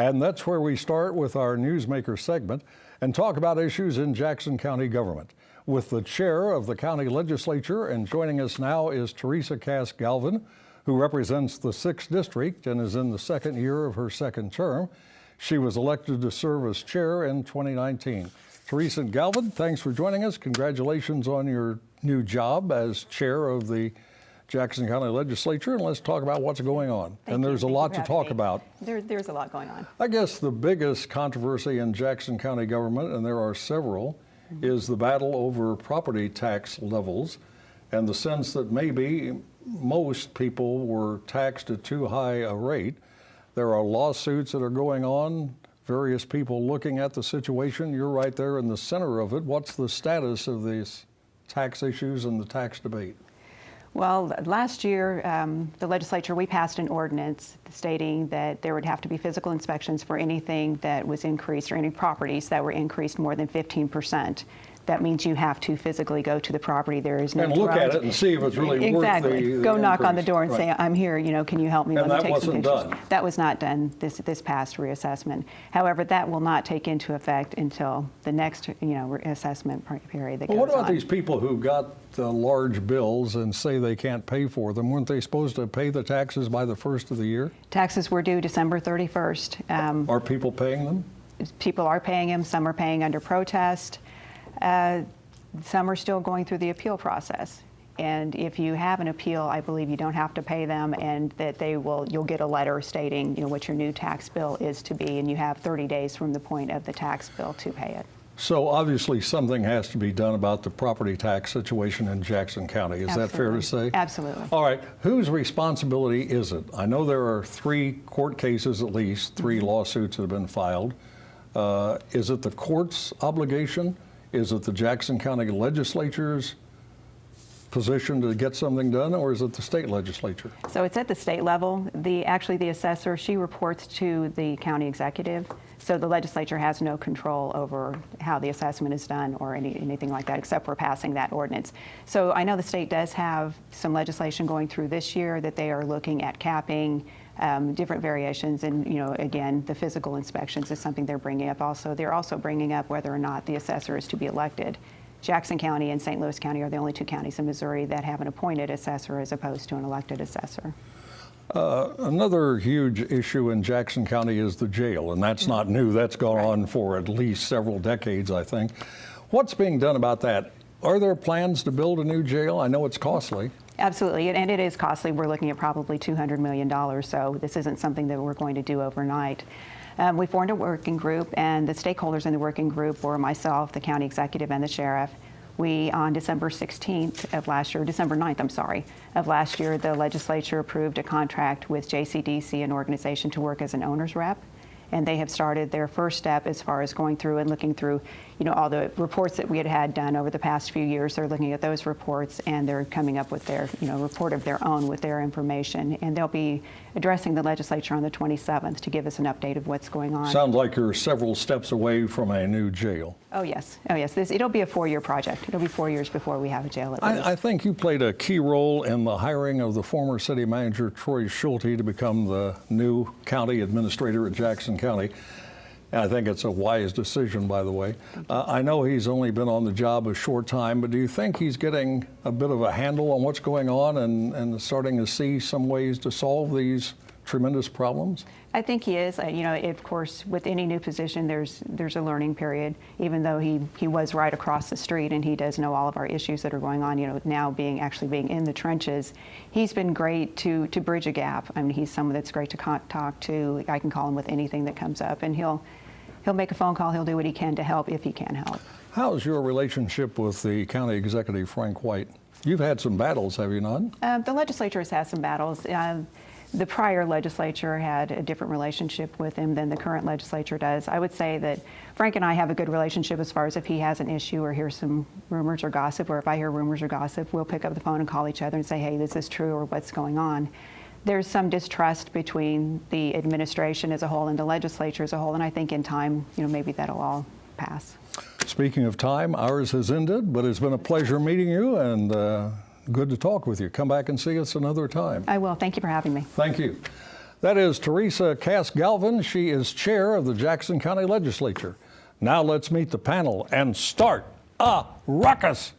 And that's where we start with our Newsmaker segment and talk about issues in Jackson County government. With the chair of the county legislature, and joining us now is Teresa Cass Galvin, who represents the 6th District and is in the second year of her second term. She was elected to serve as chair in 2019. Teresa Galvin, thanks for joining us. Congratulations on your new job as chair of the Jackson County Legislature, and let's talk about what's going on. And there's a lot to talk about. There's a lot going on. I guess the biggest controversy in Jackson County government, and there are several, is the battle over property tax levels and the sense that maybe most people were taxed at too high a rate. There are lawsuits that are going on, various people looking at the situation. You're right there in the center of it. What's the status of these tax issues and the tax debate? Well, last year, the legislature, we passed an ordinance stating that there would have to be physical inspections for anything that was increased or any properties that were increased more than 15%. That means you have to physically go to the property. There is no and look at it and see if it's really exactly. worth the Go knock increase. on the door and say, I'm here, can you help me? And Let me that take some wasn't pictures. done. That was not done this past reassessment. However, that will not take into effect until the next assessment period that goes on. Well, what about these people who got the large bills and say they can't pay for them? Weren't they supposed to pay the taxes by the 1st of the year? Taxes were due December 31st. Are people paying them? People are paying them. Some are paying under protest. Some are still going through the appeal process. And if you have an appeal, I believe you don't have to pay them, and that you'll get a letter stating what your new tax bill is to be, and you have 30 days from the point of the tax bill to pay it. So obviously something has to be done about the property tax situation in Jackson County. Is Absolutely. That fair to say? Absolutely. All right. Whose responsibility is it? I know there are 3 court cases, at least 3 lawsuits that have been filed. Is it the court's obligation? Is it the Jackson County Legislature's position to get something done, or is it the state legislature? So it's at the state level. Actually, the assessor, she reports to the county executive. So the legislature has no control over how the assessment is done or anything like that, except for passing that ordinance. So I know the state does have some legislation going through this year that they are looking at capping different variations, and again, the physical inspections is something they're bringing up. Also, they're also bringing up whether or not the assessor is to be elected. Jackson County and St. Louis County are the only 2 counties in Missouri that have an appointed assessor as opposed to an elected assessor. Another huge issue in Jackson County is the jail, and that's not new. That's gone on for at least several decades, I think. What's being done about that? Are there plans to build a new jail? I know it's costly. Absolutely, and it is costly. We're looking at probably $200 million, so this isn't something that we're going to do overnight. We formed a working group, and the stakeholders in the working group were myself, the county executive, and the sheriff. We, on December 9th of last year, the legislature approved a contract with JCDC, an organization to work as an owner's rep. And they have started their first step as far as going through and looking through, all the reports that we had done over the past few years. They're looking at those reports, and they're coming up with their, report of their own with their information. And they'll be addressing the legislature on the 27th to give us an update of what's going on. Sounds like you're several steps away from a new jail. Oh yes. It'll be a 4-year project. It'll be 4 years before we have a jail at least. I think you played a key role in the hiring of the former city manager, Troy Schulte, to become the new county administrator at Jackson County. I think it's a wise decision, by the way. I know he's only been on the job a short time, but do you think he's getting a bit of a handle on what's going on and starting to see some ways to solve these tremendous problems? I think he is. Of course, with any new position, there's a learning period. Even though he was right across the street and he does know all of our issues that are going on. Now being in the trenches, he's been great to bridge a gap. I mean, he's someone that's great to talk to. I can call him with anything that comes up, and he'll make a phone call. He'll do what he can to help if he can help. How's your relationship with the county executive, Frank White? You've had some battles, have you not? The legislature has had some battles. The prior legislature had a different relationship with him than the current legislature does. I would say that Frank and I have a good relationship as far as if he has an issue or hears some rumors or gossip, or if I hear rumors or gossip, we'll pick up the phone and call each other and say, hey, this is true, or what's going on. There's some distrust between the administration as a whole and the legislature as a whole, and I think in time, maybe that'll all pass. Speaking of time, ours has ended, but it's been a pleasure meeting you, and good to talk with you. Come back and see us another time. I will. Thank you for having me. Thank you. That is Teresa Cass Galvin. She is chair of the Jackson County Legislature. Now let's meet the panel and start a ruckus.